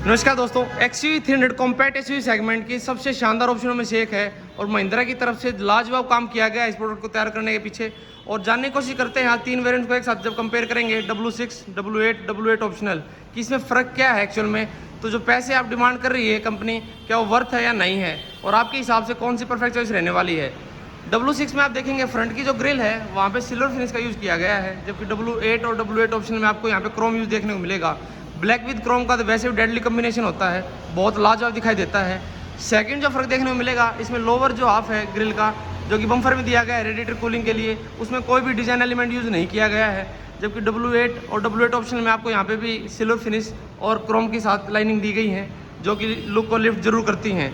नमस्कार दोस्तों, XUV 300 compact SUV segment की सबसे शानदार ऑप्शनों में से एक है और महिंद्रा की तरफ से लाजवाब काम किया गया है इस प्रोडक्ट को तैयार करने के पीछे। और जानने की कोशिश करते हैं यहाँ तीन वेरिएंट को एक साथ जब कंपेयर करेंगे W6, W8, W8 ऑप्शनल कि इसमें फ़र्क क्या है एक्चुअल में। तो जो पैसे आप डिमांड कर रही है कंपनी, क्या वो वर्थ है या नहीं है, और आपके हिसाब से कौन सी परफेक्ट चॉइस रहने वाली है। W6 में आप देखेंगे फ्रंट की जो ग्रिल है वहाँ पे सिल्वर फिनिश का यूज़ किया गया है, जबकि W8 और W8 ऑप्शनल में आपको यहाँ पे क्रोम यूज़ देखने को मिलेगा। ब्लैक विद क्रोम का तो वैसे भी डेडली कॉम्बिनेशन होता है, बहुत लाजवाब दिखाई देता है। सेकंड जो फ़र्क देखने को मिलेगा, इसमें लोअर जो हाफ है ग्रिल का जो कि बम्फर में दिया गया है रेडिएटर कूलिंग के लिए, उसमें कोई भी डिज़ाइन एलिमेंट यूज़ नहीं किया गया है। जबकि W8 और W8 ऑप्शनल में आपको यहाँ पे भी सिल्वर फिनिश और क्रोम के साथ लाइनिंग दी गई है जो कि लुक को लिफ्ट जरूर करती हैं।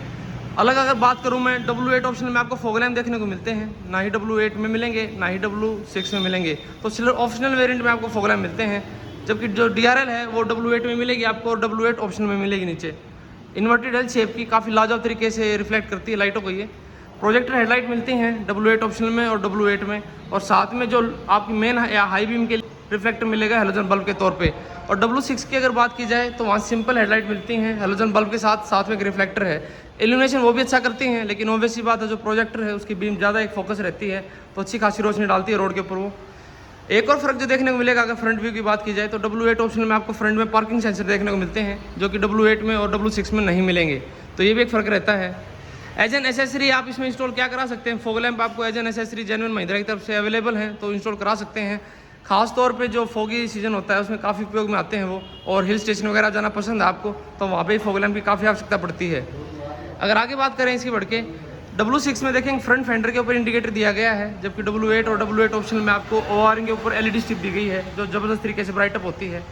अलग अगर बात करूँ मैं, W8 ऑप्शनल में आपको फॉग लैम्प देखने को मिलते हैं, ना ही W8 में मिलेंगे ना ही W6 में मिलेंगे। तो सिल्वर ऑप्शनल वेरिएंट में आपको फॉग लैम्प मिलते हैं, जबकि जो DRL है वो W8 में मिलेगी आपको और W8 ऑप्शन में मिलेगी। नीचे इन्वर्टेड एल शेप की काफ़ी लाजवाब तरीके से रिफ्लेक्ट करती है लाइटों को। ये प्रोजेक्टर हेडलाइट मिलती हैं W8 ऑप्शनल में और W8 में, और साथ में जो आपकी मेन या हाई बीम के लिए रिफ्लेक्टर मिलेगा हेलोजन बल्ब के तौर पे। और W6 की अगर बात की जाए तो वहाँ सिंपल हेडलाइट मिलती हैं हेलोजन बल्ब के साथ में एक रिफ्लेक्टर है। इल्यूमिनेशन वो भी अच्छा करती हैं, लेकिन ऑब्वियस सी बात है जो प्रोजेक्टर है उसकी बीम ज़्यादा एक फोकस रहती है तो अच्छी खासी रोशनी डालती है रोड के ऊपर वो। एक और फ़र्क जो देखने को मिलेगा अगर फ्रंट व्यू की बात की जाए तो W8 ऑप्शनल में आपको फ्रंट में पार्किंग सेंसर देखने को मिलते हैं जो कि W8 में और W6 में नहीं मिलेंगे, तो ये भी एक फ़र्क रहता है। एज एन एसेसरी आप इसमें इंस्टॉल क्या करा सकते हैं, फॉग लैम्प आपको as an accessory genuine Mahindra की तरफ से अवेलेबल हैं तो इंस्टॉल करा सकते हैं। खास तौर पे जो फॉगी सीजन होता है उसमें काफ़ी उपयोग में आते हैं वो, और हिल स्टेशन वगैरह जाना पसंद है आपको तो वहाँ पे फॉग लैम्प की काफ़ी आवश्यकता पड़ती है। अगर आगे बात करें इसकी बढ़ के, W6 में देखेंगे फ्रंट फेंडर के ऊपर इंडिकेटर दिया गया है, जबकि W8 और W8 ऑप्शनल में आपको ORN के ऊपर LED स्ट्रिप दी गई है जो ज़बरदस्त तरीके से ब्राइटअप होती है।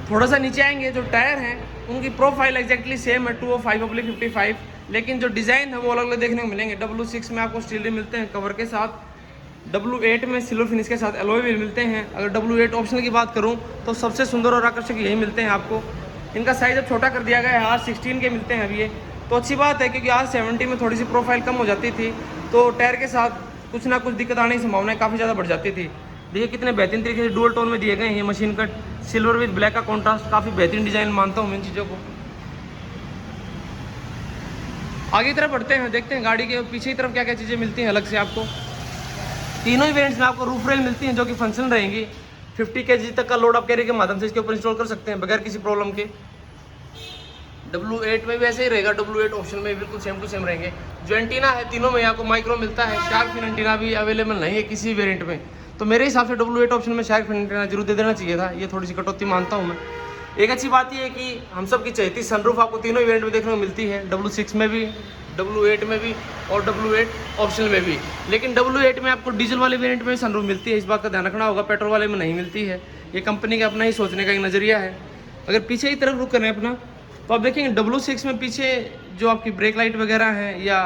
थोड़ा सा नीचे आएंगे, जो टायर हैं उनकी प्रोफाइल एक्जैक्टली सेम है 205/55, लेकिन जो डिज़ाइन है वो अलग अलग देखने को मिलेंगे। W6 में आपको स्टील रिम मिलते हैं कवर के साथ, W8 में सिल्वर फिनिश के साथ एलॉय व्हील मिलते हैं। अगर W8 ऑप्शनल की बात करूँ तो सबसे सुंदर और आकर्षक यही मिलते हैं आपको। इनका साइज़ अब छोटा कर दिया गया है, R16 के मिलते हैं अब ये, तो अच्छी बात है क्योंकि R70 में थोड़ी सी प्रोफाइल कम हो जाती थी तो टायर के साथ कुछ ना कुछ दिक्कत आने की संभावनाएं काफ़ी ज़्यादा बढ़ जाती थी। देखिए कितने बेहतरीन तरीके से डुअल टोन में दिए गए हैं ये machine cut silver with black का कॉन्ट्रास्ट, काफ़ी बेहतरीन डिज़ाइन मानता हूँ मैं इन चीज़ों को। आगे की तरफ बढ़ते हैं, देखते हैं गाड़ी के पीछे की तरफ क्या क्या चीज़ें मिलती हैं अलग से आपको। तीनों ही वेरिएंट्स में आपको रूफ रेल मिलती हैं जो कि फंक्शन रहेंगी। 50 kg तक का लोड आप कैरी के माध्यम से इसके ऊपर इंस्टॉल कर सकते हैं बगैर किसी प्रॉब्लम के। W8 में भी ऐसे ही रहेगा, W8 ऑप्शन में बिल्कुल सेम टू सेम रहेंगे। जो एंटीना है तीनों में आपको माइक्रो मिलता है, शार्क फिन एंटीना भी अवेलेबल नहीं है किसी वेरिएंट में, तो मेरे हिसाब से W8 ऑप्शन में शार्क फिन एंटीना जरूर दे देना चाहिए था, ये थोड़ी सी कटौती मानता हूँ मैं। एक अच्छी बात यह है कि हम सब की चहेती सनरूफ आपको तीनों ही वेरिएंट में देखने को मिलती है, W6 में भी, W8 में भी और W8 ऑप्शनल में भी। लेकिन W8 में आपको डीजल वाले वेरिएंट में सनरूफ मिलती है, इस बात का ध्यान रखना होगा, पेट्रोल वाले में नहीं मिलती है। ये कंपनी का अपना ही सोचने का एक नज़रिया है। अगर पीछे की तरफ रुक करें अपना, तो आप देखेंगे W6 में पीछे जो आपकी ब्रेक लाइट वगैरह हैं, या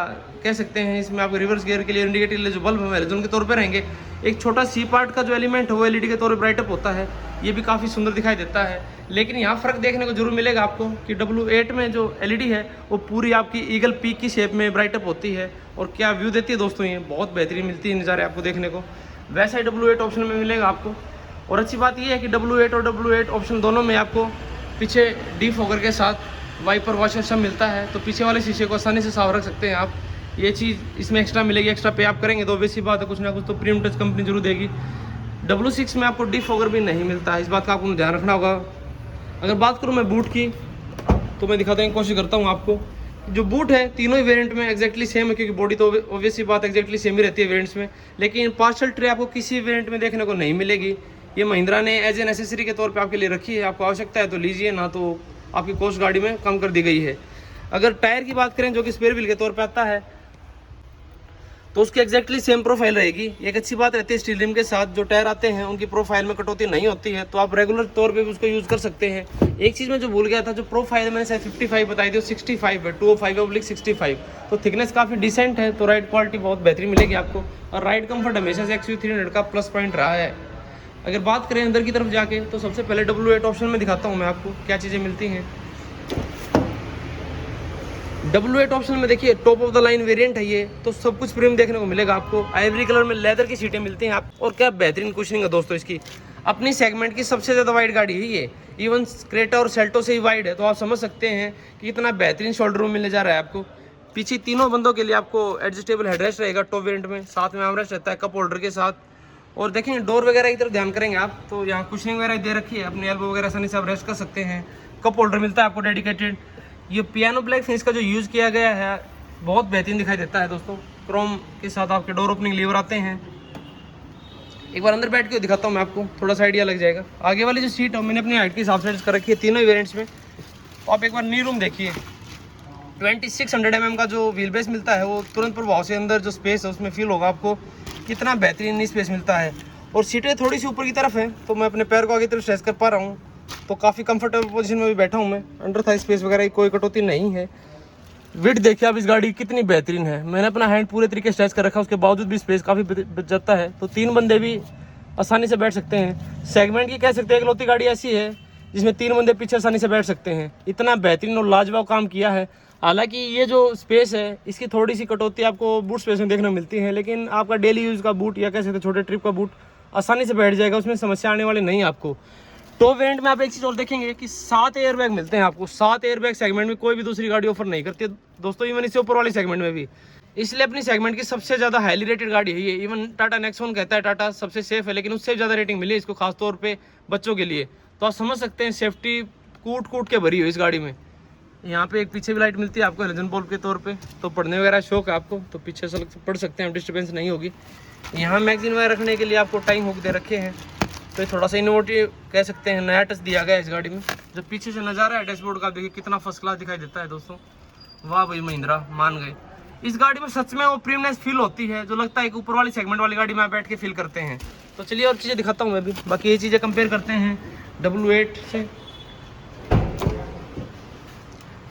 कह सकते हैं इसमें आपको रिवर्स गियर के लिए इंडिकेटर के लिए जो बल्ब है हेलोजन के तौर पे रहेंगे। एक छोटा सी पार्ट का जो एलिमेंट है वो LED के तौर पे ब्राइटअप होता है, ये भी काफ़ी सुंदर दिखाई देता है। लेकिन यहाँ फ़र्क देखने को जरूर मिलेगा आपको कि W8 में जो LED है वो पूरी आपकी ईगल पीक की शेप में ब्राइटअप होती है, और क्या व्यू देती है दोस्तों, ये बहुत बेहतरीन मिलती है नज़ारे आपको देखने को। वैसा ही W8 ऑप्शन में मिलेगा आपको। और अच्छी बात यह है कि W8 और W8 ऑप्शन दोनों में आपको पीछे डिफॉगर के साथ वाइपर वॉशर सब मिलता है, तो पीछे वाले शीशे को आसानी से साफ रख सकते हैं आप। ये चीज़ इसमें एक्स्ट्रा मिलेगी, एक्स्ट्रा पे आप करेंगे तो वैसी बात है कुछ ना कुछ तो प्रीमियम टच कंपनी जरूर देगी। W6 में आपको डिफॉगर भी नहीं मिलता है, इस बात का आपको ध्यान रखना होगा। अगर बात करूँ मैं बूट की, तो मैं दिखाने की कोशिश करता हूँ आपको। जो बूट है तीनों ही वेरिएंट में एक्जैक्टली सेम है, क्योंकि बॉडी तो ऑब्वियसली बात एक्जैक्टली सेम ही रहती है वेरिएंट्स में, लेकिन पार्सल ट्रे आपको किसी वेरिएंट में देखने को नहीं मिलेगी। ये महिंद्रा ने एज एन एसेसरी के तौर पे आपके लिए रखी है, आपको आवश्यकता है तो लीजिए, ना तो आपकी कॉस्ट गाड़ी में कम कर दी गई है। अगर टायर की बात करें जो कि स्पेयर व्हील के तौर पे आता है, तो उसकी एक्जैक्टली सेम प्रोफाइल रहेगी। एक अच्छी बात रहती है स्टील रिम के साथ जो टायर आते हैं उनकी प्रोफाइल में कटौती नहीं होती है, तो आप रेगुलर तौर पे भी उसको यूज़ कर सकते हैं। एक चीज़ मैं जो भूल गया था, जो प्रोफाइल मैंने शायद 55 बताई थी, 65 है, 205/65, तो थिकनेस काफ़ी डिसेंट है, तो राइड क्वालिटी बहुत बेहतरीन मिलेगी आपको। और राइड कंफर्ट हमेशा से XUV 300 का प्लस पॉइंट रहा है। अगर बात करें अंदर की तरफ जाके, तो सबसे पहले W8 ऑप्शन में दिखाता हूँ मैं आपको क्या चीज़ें मिलती हैं। W8 ऑप्शन में देखिए top of the line variant है ये, तो सब कुछ प्रीमियम देखने को मिलेगा आपको। आइवरी कलर में लेदर की सीटें मिलती हैं आप, और क्या बेहतरीन कुशनिंग है दोस्तों इसकी। अपनी सेगमेंट की सबसे ज़्यादा वाइड गाड़ी है ये, इवन क्रेटा और सेल्टो से ही वाइड है, तो आप समझ सकते हैं कि कितना बेहतरीन शोल्डर रूम मिलने जा रहा है आपको। पीछे तीनों बंदों के लिए आपको एडजस्टेबल हेडरेस्ट रहेगा टॉप वेरिएंट में, साथ में आर्मरेस्ट रहता है कप होल्डर के साथ। और देखेंगे डोर वगैरह की तरफ ध्यान करेंगे आप, तो यहाँ कुशनिंग वगैरह दे रखी है, अपने एल्बो वगैरह आसानी से आप रेस्ट कर सकते हैं। कप होल्डर मिलता है आपको डेडिकेटेड। ये पियानो ब्लैक फिनिश का जो यूज़ किया गया है बहुत बेहतरीन दिखाई देता है दोस्तों। क्रोम के साथ आपके डोर ओपनिंग लीवर आते हैं। एक बार अंदर बैठ के दिखाता हूँ मैं आपको, थोड़ा सा आइडिया लग जाएगा। आगे वाली जो सीट है मैंने अपनी हाइट के हिसाब से कर रखी है तीनों ही वेरिएंट्स में। तो आप एक बार नी रूम देखिए, 2600 mm का जो व्हील बेस मिलता है वो तुरंत प्रभाव से अंदर जो स्पेस है उसमें फील होगा आपको कितना बेहतरीन स्पेस मिलता है। और सीटें थोड़ी सी ऊपर की तरफ है, तो मैं अपने पैर को आगे तरफ स्ट्रेच कर पा रहा हूँ, तो काफ़ी कंफर्टेबल पोजीशन में भी बैठा हूँ मैं। अंडर थाई स्पेस वगैरह की कोई कटौती नहीं है। विड्थ देखिए आप इस गाड़ी की कितनी बेहतरीन है। मैंने अपना हैंड पूरे तरीके से स्ट्रेच कर रखा है, उसके बावजूद भी स्पेस काफ़ी बच जाता है, तो 3 बंदे भी आसानी से बैठ सकते हैं। सेगमेंट की कह सकते हैं इकलौती गाड़ी ऐसी है जिसमें 3 बंदे पीछे आसानी से बैठ सकते हैं। इतना बेहतरीन और लाजवाब काम किया है। हालांकि ये जो स्पेस है इसकी थोड़ी सी कटौती आपको बूट स्पेस में देखने को मिलती है, लेकिन आपका डेली यूज़ का बूट या कह सकते हैं छोटे ट्रिप का बूट आसानी से बैठ जाएगा, उसमें समस्या आने वाली नहीं है आपको। टॉप वेरिएंट में आप एक चीज़ और देखेंगे कि 7 एयरबैग मिलते हैं आपको। 7 एयरबैग सेगमेंट में कोई भी दूसरी गाड़ी ऑफर नहीं करती है दोस्तों, इवन इससे ऊपर वाली सेगमेंट में भी। इसलिए अपनी सेगमेंट की सबसे ज़्यादा हाईली रेटेड गाड़ी है ये। इवन टाटा नेक्सॉन कहता है टाटा सबसे सेफ है, लेकिन उससे ज़्यादा रेटिंग मिली है इसको, खासतौर पे बच्चों के लिए। तो आप समझ सकते हैं सेफ्टी कूट कूट के भरी हुई इस गाड़ी में। यहाँ पे एक पीछे भी लाइट मिलती है आपको हेलोजन बल्ब के तौर पे, तो पढ़ने वगैरह शौक है आपको तो पीछे से पढ़ सकते हैं, डिस्टर्बेंस नहीं होगी। यहाँ मैगजीन वगैरह रखने के लिए आपको टाइम हुक दे रखे हैं, तो थोड़ा सा इनोवेटिव कह सकते हैं, नया टच दिया गया है इस गाड़ी में। जो पीछे से नज़ारा है डैशबोर्ड का देखिए कितना फर्स्ट क्लास दिखाई देता है दोस्तों। वाह भाई महिंद्रा, मान गए। इस गाड़ी में सच में वो प्रीमियमनेस फील होती है जो लगता है कि ऊपर वाली सेगमेंट वाली गाड़ी में आप बैठ के फील करते हैं। तो चलिए और चीज़ें दिखाता हूँ मैं भी। बाकी ये चीज़ें कंपेयर करते हैं W8 से।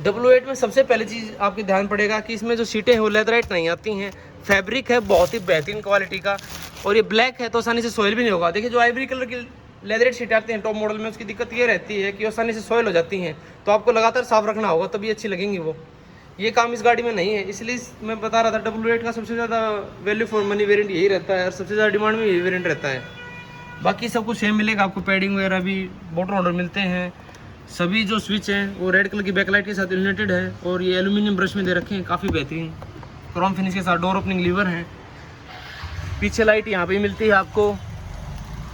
W8 में सबसे पहली चीज़ आपके ध्यान पड़ेगा कि इसमें जो सीटें हैं वो लेदराइट नहीं आती हैं। फैब्रिक है बहुत ही बेहतरीन क्वालिटी का, और ये ब्लैक है तो आसानी से सोयल भी नहीं होगा। देखिए जो आइवरी कलर की लेदरेट सीटें आती हैं टॉप मॉडल में, उसकी दिक्कत ये रहती है कि आसानी से सोयल हो जाती हैं, तो आपको लगातार साफ रखना होगा तभी अच्छी लगेंगी वो। ये काम इस गाड़ी में नहीं है, इसलिए मैं बता रहा था W8 का सबसे ज़्यादा वैल्यू फॉर मनी वेरिएंट यही रहता है और सबसे ज़्यादा डिमांड में यही वेरिएंट रहता है। बाकी सब कुछ सेम मिलेगा आपको, पैडिंग वगैरह भी बॉटल ऑर्डर मिलते हैं। सभी जो स्विच हैं वो रेड कलर की बैकलाइट के साथ इल्यूमिनेटेड है, और ये एल्यूमिनियम ब्रश में दे रखे हैं, काफ़ी बेहतरीन क्रोम फिनिश के साथ डोर ओपनिंग लीवर हैं। पीछे लाइट यहाँ पे मिलती है आपको।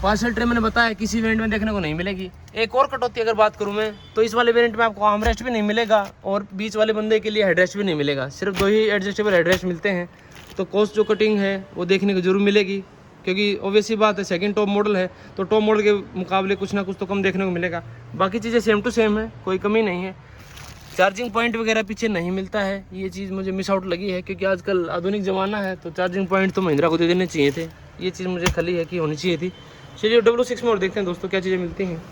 पार्सल ट्रे मैंने बताया किसी वेरिएंट में देखने को नहीं मिलेगी। एक और कटौती अगर बात करूँ मैं, तो इस वाले वेरिएंट में आपको आर्मरेस्ट भी नहीं मिलेगा और बीच वाले बंदे के लिए हेडरेस्ट भी नहीं मिलेगा। सिर्फ 2 ही एडजस्टेबल हेडरेस्ट मिलते हैं, तो कॉस्ट जो कटिंग है वो देखने को जरूर मिलेगी, क्योंकि ऑब्वियस ही बात है सेकंड टॉप मॉडल है, तो टॉप मॉडल के मुकाबले कुछ ना कुछ तो कम देखने को मिलेगा। बाकी चीज़ें सेम टू सेम है, कोई कमी नहीं है। चार्जिंग पॉइंट वगैरह पीछे नहीं मिलता है, ये चीज़ मुझे मिस आउट लगी है, क्योंकि आजकल आधुनिक ज़माना है तो चार्जिंग पॉइंट तो महिंद्रा को दे देने चाहिए थे। ये चीज़ मुझे खली है कि होनी चाहिए थी। चलिए W6 में और देखते हैं दोस्तों क्या चीज़ें मिलती हैं।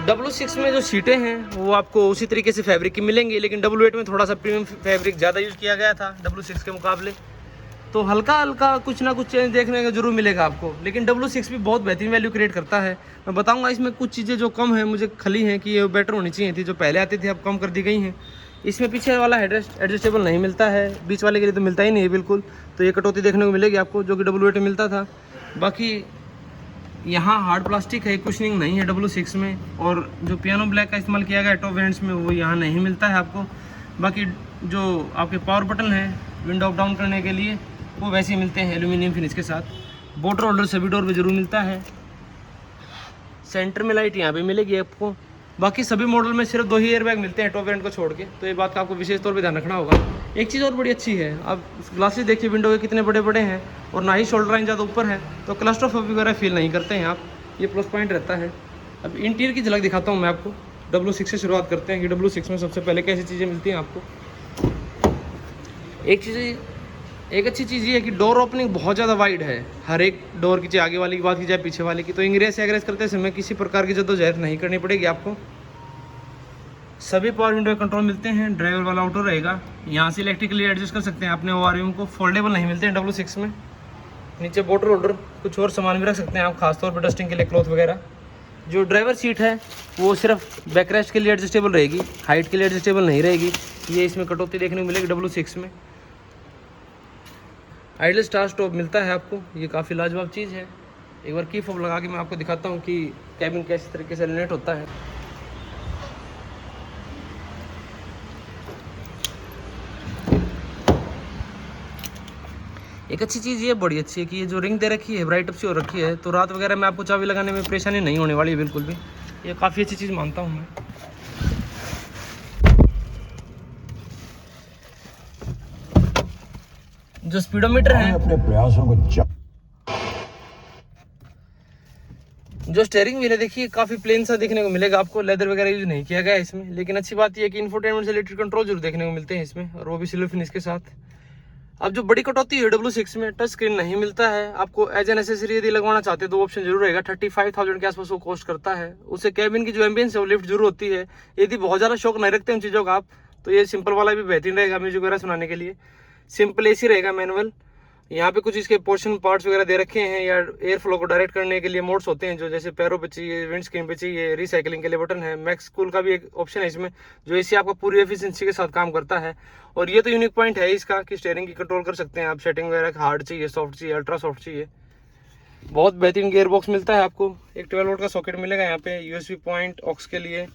W6 में जो सीटें हैं वो आपको उसी तरीके से फैब्रिक की मिलेंगी, लेकिन W8 में थोड़ा सा प्रीमियम फैब्रिक ज़्यादा यूज़ किया गया था W6 के मुकाबले, तो हल्का हल्का कुछ ना कुछ चेंज देखने को जरूर मिलेगा आपको। लेकिन W6 भी बहुत बेहतरीन वैल्यू क्रिएट करता है। मैं बताऊंगा इसमें कुछ चीज़ें जो कम है मुझे खली हैं कि ये बेटर होनी चाहिए थी, जो पहले आती थी अब कम कर दी गई हैं। इसमें पीछे वाला हेडरेस्ट एडजस्टेबल नहीं मिलता है, बीच वाले के लिए तो मिलता ही नहीं है बिल्कुल, तो ये कटौती देखने को मिलेगी आपको जो कि W8 में मिलता था। बाकी यहाँ हार्ड प्लास्टिक है, कुशनिंग नहीं है W6 में, और जो पियानो ब्लैक का इस्तेमाल किया गया टॉप वेरिएंट्स में वो यहाँ नहीं मिलता है आपको। बाकी जो आपके पावर बटन है विंडो अप डाउन करने के लिए वो वैसे ही मिलते हैं एल्यूमिनियम फिनिश के साथ। बॉटल होल्डर सभी डोर पे जरूर मिलता है। सेंटर में लाइट यहाँ पे मिलेगी आपको। बाकी सभी मॉडल में सिर्फ 2 ही एयरबैग मिलते हैं टॉप वेरिएंट को छोड़ के, तो ये बात का आपको विशेष तौर पे ध्यान रखना होगा। एक चीज़ और बड़ी अच्छी है, आप ग्लासेस देखिए विंडो के कितने बड़े बड़े हैं, और ना ही शोल्डर लाइन ज़्यादा ऊपर है, तो क्लस्ट्रोफोबिक वगैरह फील नहीं करते हैं आप, ये प्लस पॉइंट रहता है। अब इंटीरियर की झलक दिखाता हूँ मैं आपको। W6 से शुरुआत करते हैं कि W6 में सबसे पहले कैसी चीज़ें मिलती हैं आपको। एक अच्छी चीज़ ये है कि डोर ओपनिंग बहुत ज़्यादा वाइड है। हर एक डोर की, चाहे आगे वाली की बात की जाए पीछे वाली की, तो इंग्रेस एग्रेस करते समय किसी प्रकार की जद्दोजहद नहीं करनी पड़ेगी आपको। सभी पावर विंडो कंट्रोल मिलते हैं, ड्राइवर वाला ऑटो रहेगा, यहाँ से इलेक्ट्रिकली एडजस्ट कर सकते हैं अपने ORVM को। फोल्डेबल नहीं मिलते हैं W6 में। नीचे बॉटल होल्डर, कुछ और सामान भी रख सकते हैं आप, खासतौर पर डस्टिंग के लिए क्लॉथ वगैरह। जो ड्राइवर सीट है वो सिर्फ बैकरेस्ट के लिए एडजस्टेबल रहेगी, हाइट के लिए एडजस्टेबल नहीं रहेगी। ये इसमें कटौती देखने को मिलेगी W6 में। आइडल स्टार्ट स्टॉप मिलता है आपको, ये काफ़ी लाजवाब चीज़ है। एक बार की फोब लगा के मैं आपको दिखाता हूँ कि कैबिन कैसे तरीके से एलिमिनेट होता है। एक अच्छी चीज़ ये बड़ी अच्छी है कि ये जो रिंग दे रखी है ब्राइट अप सी हो रखी है, तो रात वगैरह में आपको चाबी लगाने में परेशानी नहीं होने वाली है बिल्कुल भी। ये काफ़ी अच्छी चीज़ मानता हूँ मैं। जो स्पीडोमीटर है, अपने प्रयासों को जो स्टीयरिंग व्हील है देखिए काफ़ी प्लेन सा देखने को मिलेगा आपको, लेदर वगैरह यूज नहीं किया गया है इसमें। लेकिन अच्छी बात यह है कि इंफोटेनमेंट से रिलेटेड कंट्रोल जरूर देखने को मिलते हैं इसमें, और वो भी सिल्वर फिनिश के साथ। अब जो बड़ी कटौती है W6 में टच स्क्रीन नहीं मिलता है आपको। एज एन एसेसरी यदि लगवाना चाहते हैं तो ऑप्शन जरूर रहेगा। 35,000 के आसपास वो कॉस्ट करता है। उससे कैबिन की जो एम्बियंस है वो लिफ्ट जरूर होती है। यदि बहुत ज़्यादा शौक नहीं रखते उन चीज़ों का आप, तो ये सिंपल वाला भी बेहतरीन रहेगा म्यूजिक वगैरह सुनाने के लिए। सिंपल AC रहेगा मैनुअल। यहाँ पे कुछ इसके पोर्शन पार्ट्स वगैरह दे रखे हैं, या एयर फ्लो को डायरेक्ट करने के लिए मोड्स होते हैं, जो जैसे पैरों पे चाहिए, विंड स्क्रीन पे चाहिए, रिसाइकलिंग के लिए बटन है। मैक्स कूल का भी एक ऑप्शन है इसमें, जो AC आपका पूरी एफिशिएंसी के साथ काम करता है। और ये तो यूनिक पॉइंट है इसका कि स्टीयरिंग की कंट्रोल कर सकते हैं आप। सेटिंग वगैरह हार्ड चाहिए, सॉफ्ट चाहिए, अल्ट्रा सॉफ्ट चाहिए। बहुत बेहतरीन गियर बॉक्स मिलता है आपको। एक 12 वोल्ट का सॉकेट मिलेगा यहाँ पे USB पॉइंट ऑक्स के लिए।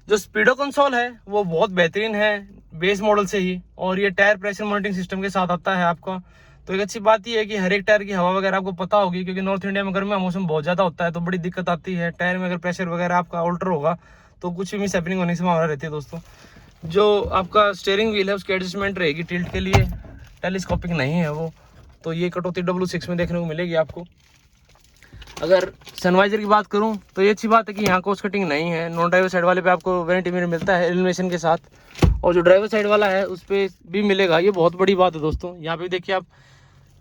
जो स्पीडो कंसोल है वो बहुत बेहतरीन है बेस मॉडल से ही, और ये टायर प्रेशर मॉनिटरिंग सिस्टम के साथ आता है आपका। तो एक अच्छी बात ये है कि हर एक टायर की हवा वगैरह आपको पता होगी, क्योंकि नॉर्थ इंडिया में गर्मी का मौसम बहुत ज़्यादा होता है, तो बड़ी दिक्कत आती है। टायर में अगर प्रेशर वगैरह आपका ऑल्टर होगा तो कुछ भी मिस हैपनिंग होने की संभावना रहती है दोस्तों। जो आपका स्टीयरिंग व्हील है उसकी एडजस्टमेंट रहेगी टिल्ट के लिए, टेलीस्कोपिक नहीं है वो। तो ये कटौती W6 में देखने को मिलेगी आपको। अगर सनवाइजर की बात करूं तो ये अच्छी बात है कि यहाँ कॉस्ट कटिंग नहीं है। नॉन ड्राइवर साइड वाले पे आपको वैनिटी मिरर मिलता है इल्यूमिनेशन के साथ, और जो ड्राइवर साइड वाला है उस पर भी मिलेगा। ये बहुत बड़ी बात है दोस्तों। यहाँ पे देखिए आप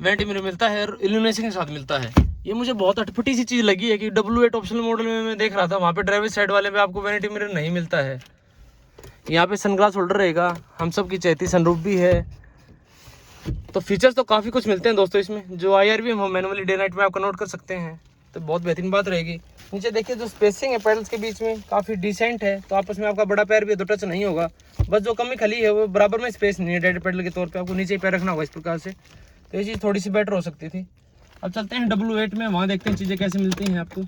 वैनिटी मिरर मिलता है और इल्यूमिनेशन के साथ मिलता है। ये मुझे बहुत अटपटी सी चीज़ लगी है कि W8 ऑप्शनल मॉडल में मैं देख रहा था, वहाँ पे ड्राइवर साइड वाले पे आपको वैनिटी मिरर नहीं मिलता है। यहाँ पे सनग्लास होल्डर रहेगा, हम सब की चहती सनरूफ भी है। तो फीचर्स तो काफ़ी कुछ मिलते हैं दोस्तों इसमें। जो IR भी हम मैनुअली डे नाइट में आप कन्वर्ट कर सकते हैं, तो बहुत बेहतरीन बात रहेगी। नीचे देखिए जो स्पेसिंग है पैडल्स के बीच में काफ़ी डिसेंट है, तो आपस में आपका बड़ा पैर भी है तो टच नहीं होगा। बस जो कमी खली है वो बराबर में स्पेस नहीं है, डेड पैडल के तौर पे आपको नीचे ही पैर रखना होगा इस प्रकार से। तो ये चीज़ थोड़ी सी बेटर हो सकती थी। अब चलते हैं W8 में, वहाँ देखते हैं चीज़ें कैसे मिलती हैं आपको।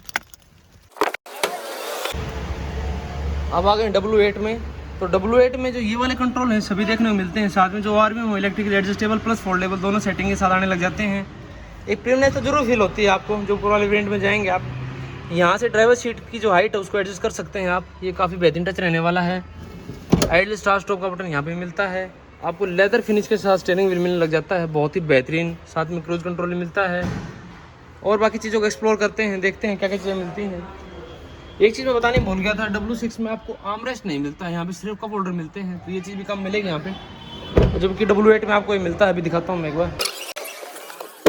अब आ गए W8 में। तो W8 में जो ये वाले कंट्रोल हैं सभी देखने को मिलते हैं। साथ में जो और भी वो इलेक्ट्रिकल एडजस्टेबल प्लस फोल्डेबल दोनों सेटिंग के साथ आने लग जाते हैं। एक प्रीमियम तो जरूर फील होती है आपको जो पुराने वेरिएंट में जाएंगे आप। यहाँ से ड्राइवर सीट की जो हाइट है उसको एडजस्ट कर सकते हैं आप। ये काफ़ी बेहतरीन टच रहने वाला है। आइडल स्टार्ट स्टॉप का बटन यहाँ पे मिलता है आपको। लेदर फिनिश के साथ स्टीयरिंग व्हील मिलने लग जाता है, बहुत ही बेहतरीन। साथ में क्रूज कंट्रोल मिलता है। और बाकी चीज़ों को एक्सप्लोर करते हैं, देखते हैं क्या क्या चीज़ें मिलती हैं। एक चीज़ मैं बताने भूल गया था, W6 में आपको आर्मरेस्ट नहीं मिलता है, यहाँ पे सिर्फ कप होल्डर मिलते हैं। तो ये चीज़ भी कम मिलेगी यहाँ पे, जबकि W8 में आपको ये मिलता है। अभी दिखाता हूँ मैं एक बार।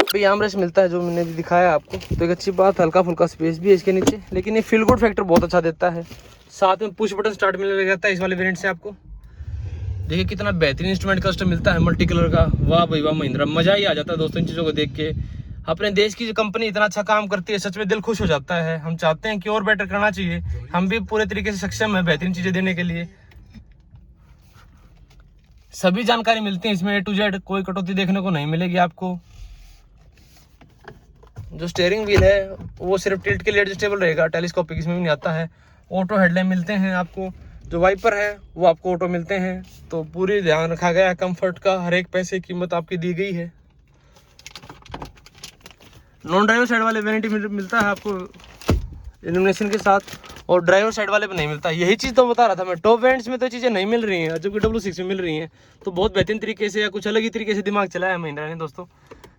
तो ये आर्मरेस्ट मिलता है जो मैंने भी दिखाया आपको। तो एक अच्छी बात, हल्का फुल्का स्पेस भी है इसके नीचे, लेकिन ये फील गुड फैक्टर बहुत अच्छा देता है। साथ में पुश बटन स्टार्ट मिलने लग जाता है इस वाले वेरिएंट से आपको। देखिए कितना बेहतरीन इंस्ट्रूमेंट कस्टम मिलता है मल्टी कलर का। वाह भाई वाह महिंद्रा, मज़ा ही आ जाता है दोस्तों इन चीज़ों को देख के। अपने देश की जो कंपनी इतना अच्छा काम करती है, सच में दिल खुश हो जाता है। हम चाहते हैं कि और बेटर करना चाहिए। हम भी पूरे तरीके से सक्षम है बेहतरीन चीज़ें देने के लिए। सभी जानकारी मिलती है इसमें A to Z, कोई कटौती देखने को नहीं मिलेगी आपको। जो स्टीयरिंग व्हील है वो सिर्फ टिल्ट के लिए एडजस्टेबल रहेगा, टेलीस्कोपिक इसमें भी नहीं आता है। ऑटो हेडलैम्प मिलते हैं आपको। जो वाइपर है वो आपको ऑटो मिलते हैं। तो पूरी ध्यान रखा गया है कंफर्ट का, हर एक पैसे की कीमत आपकी दी गई है। नॉन ड्राइवर साइड वाले वैनिटी मिलता है आपको इल्यूमिनेशन के साथ, और ड्राइवर साइड वाले पे नहीं मिलता। यही चीज़ तो बता रहा था मैं, टॉप वेरिएंट्स में तो चीज़ें नहीं मिल रही हैं, जबकि W6 में मिल रही हैं। तो बहुत बेहतरीन तरीके से या कुछ अलग ही तरीके से दिमाग चलाया है महिंद्रा ने दोस्तों।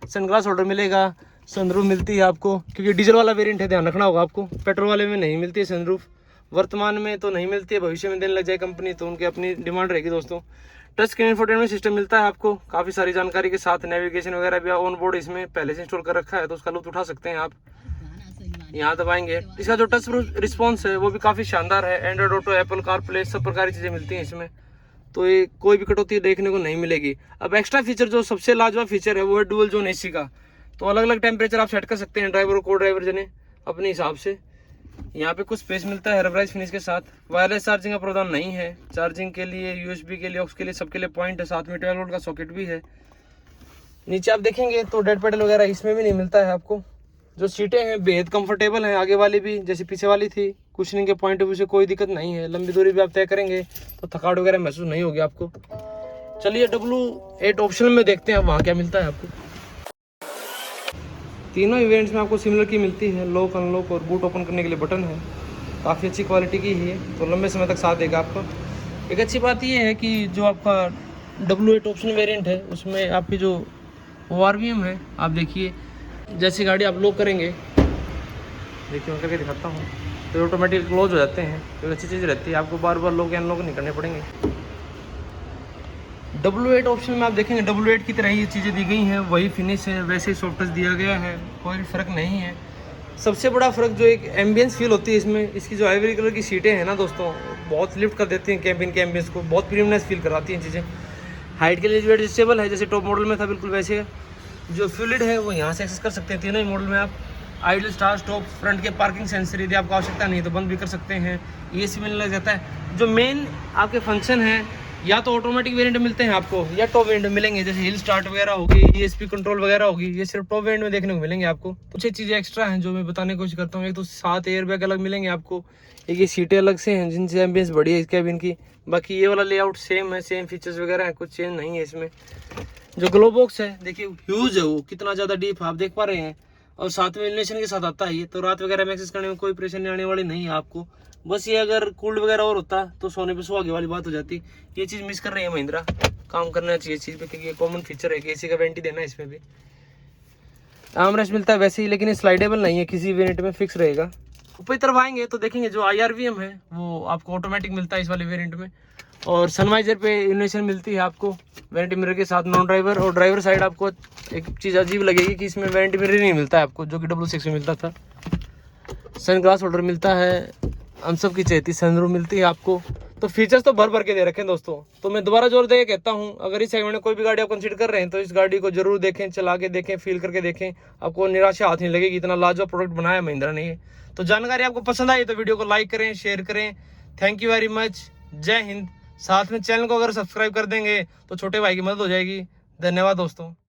सनग्लास होल्डर मिलेगा, सनरूफ मिलती है आपको, क्योंकि डीजल वाला वेरिएंट है, ध्यान रखना होगा आपको। पेट्रोल वाले में नहीं मिलती है सनरूफ, वर्तमान में तो नहीं मिलती है, भविष्य में देने लग जाए कंपनी तो उनकी अपनी डिमांड रहेगी दोस्तों। टच स्क्रीन इंफोटेनमेंट सिस्टम मिलता है आपको काफ़ी सारी जानकारी के साथ। नेविगेशन वगैरह भी ऑन बोर्ड इसमें पहले से इंस्टॉल कर रखा है, तो उसका लुत्फ उठा सकते हैं आप। यहाँ दबाएंगे, इसका जो टच रिस्पॉन्स है वो भी काफ़ी शानदार है। एंड्रॉइड ऑटो, एप्पल कारप्ले, सब प्रकार की चीज़ें मिलती हैं इसमें। तो ये कोई भी कटौती देखने को नहीं मिलेगी। अब एक्स्ट्रा फीचर जो सबसे लाजवाब फीचर है वो है डुअल जोन AC का। तो अलग अलग टेम्परेचर आप सेट कर सकते हैं ड्राइवर और को ड्राइवर जने अपने हिसाब से। यहाँ पे कुछ स्पेस मिलता है रबराइज फिनिश के साथ। वायरलेस चार्जिंग का प्रावधान नहीं है। चार्जिंग के लिए USB के लिए ऑक्स के लिए सबके लिए पॉइंट है। साथ में 12 वोल्ट का सॉकेट भी है। नीचे आप देखेंगे तो डेड पेडल वगैरह इसमें भी नहीं मिलता है आपको। जो सीटें हैं बेहद कंफर्टेबल हैं, आगे वाली भी जैसे पीछे वाली थी। कुशनिंग के पॉइंट ऑफ व्यू से कोई दिक्कत नहीं है, लंबी दूरी भी आप तय करेंगे तो थकावट वगैरह महसूस नहीं होगी आपको। चलिए W8 ऑप्शनल में देखते हैं अब वहाँ क्या मिलता है आपको। तीनों इवेंट्स में आपको सिमिलर की मिलती है, लॉक अनलॉक और बूट ओपन करने के लिए बटन है, काफ़ी अच्छी क्वालिटी की ही है, तो लंबे समय तक साथ देगा आपका। एक अच्छी बात ये है कि जो आपका W8 ऑप्शन वेरिएंट है उसमें आपकी जो ORVM है, आप देखिए जैसी गाड़ी आप लॉक करेंगे, देखिए मैं करके दिखाता हूँ, तो ऑटोमेटिक क्लोज हो जाते हैं। तो अच्छी चीज़ रहती है, आपको बार बार लॉक अनलॉक नहीं करने पड़ेंगे। W8 ऑप्शन में आप देखेंगे W8 की तरह ही चीज़ें दी गई हैं, वही फिनिश है, वैसे ही सॉफ्ट टच दिया गया है, कोई फ़र्क नहीं है। सबसे बड़ा फ़र्क जो एक एम्बियंस फील होती है इसमें, इसकी जो आइवरी कलर की सीटें हैं ना दोस्तों, बहुत लिफ्ट कर देती हैं कैबिन के एम्बियंस को, बहुत प्रीमियमनेस फील कराती हैं चीज़ें। हाइट के लिए जो एडजस्टेबल है जैसे टॉप मॉडल में था बिल्कुल वैसे। जो फ्लूइड है वो यहाँ से एक्सेस कर सकते हैं तीनों ही मॉडल में आप। आइडल स्टार्ट स्टॉप, फ्रंट के पार्किंग सेंसर यदि आपको आवश्यकता नहीं तो बंद भी कर सकते हैं, ESC मिलने लग जाता है। जो मेन आपके फंक्शन है या तो ऑटोमेटिक वेरिएंट मिलते हैं आपको या टॉप वेरिएंट मिलेंगे, जैसे हिल स्टार्ट वगैरह होगी, ESP कंट्रोल वगैरह होगी, ये सिर्फ टॉप वेरिएंट में देखने को मिलेंगे आपको। कुछ चीज़ें एक्स्ट्रा हैं जो मैं बताने की कोशिश करता हूँ। एक तो 7 एयरबैग अलग मिलेंगे आपको, एक ये सीटें अलग से हैं जिनसे एम्बियंस बढ़ी है इस कैबिन की। बाकी ये वाला लेआउट सेम है, सेम फीचर्स वगैरह हैं, कुछ चेंज नहीं है इसमें। जो ग्लो बॉक्स है देखिए ह्यूज है, वो कितना ज़्यादा डीप आप देख पा रहे हैं, और साथ में इल्यूमिनेशन के साथ आता है ये, तो रात वगैरह में एक्सेस करने में कोई परेशानी आने वाली नहीं है आपको। बस ये अगर कूल्ड वगैरह और होता तो सोने पे सुहागे वाली बात हो जाती। ये चीज़ मिस कर रही है महिंद्रा, काम करना चाहिए इस चीज़ पे, क्योंकि ये कॉमन फीचर है कि AC का वेंटी देना है इसमें भी। आर्मरेस्ट मिलता है वैसे ही, लेकिन ये स्लाइडेबल नहीं है, किसी वेरिएंट में फिक्स रहेगा। ऊपर की तरफ आएंगे तो देखेंगे जो IRVM है वो आपको ऑटोमेटिक मिलता है इस वाले वेरिएंट में, और सनवाइजर पे इल्यूमिनेशन मिलती है आपको वेरिएंट मिरर के साथ, नॉन ड्राइवर। और ड्राइवर साइड आपको एक चीज़ अजीब लगेगी कि इसमें वेरिएंट मिरर नहीं मिलता है आपको, जो कि W6 में मिलता था। सन ग्लास होल्डर मिलता है, हम सब की चहेती सनरूफ मिलती है आपको। तो फीचर्स तो भर भर के दे रखे हैं दोस्तों। तो मैं दोबारा जोर दे कहता हूँ, अगर इस सेगमेंट में कोई भी गाड़ी आप कंसीडर कर रहे हैं तो इस गाड़ी को जरूर देखें, चला के देखें, फील करके देखें, आपको निराशा हाथ नहीं लगेगी। इतना लाजवाब प्रोडक्ट बनाया महिंद्रा ने। तो जानकारी आपको पसंद आई तो वीडियो को लाइक करें, शेयर करें। थैंक यू वेरी मच, जय हिंद। साथ में चैनल को अगर सब्सक्राइब कर देंगे तो छोटे भाई की मदद हो जाएगी। धन्यवाद दोस्तों।